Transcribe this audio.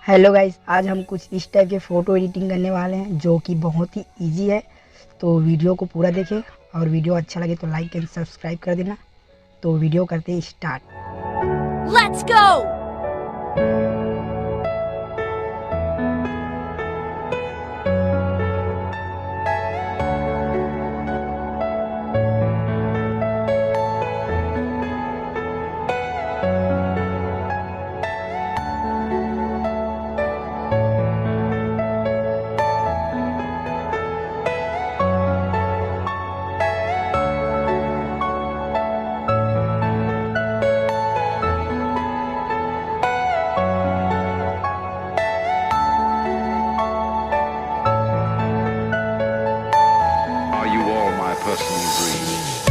Hello guys, आज हम कुछ इस टाइप के फ़ोटो एडिटिंग करने वाले हैं जो कि बहुत ही इजी है। तो वीडियो को पूरा देखें और वीडियो अच्छा लगे तो लाइक एंड सब्सक्राइब कर देना। तो वीडियो करते हैं start. Let's go! Are you all my personal dreams?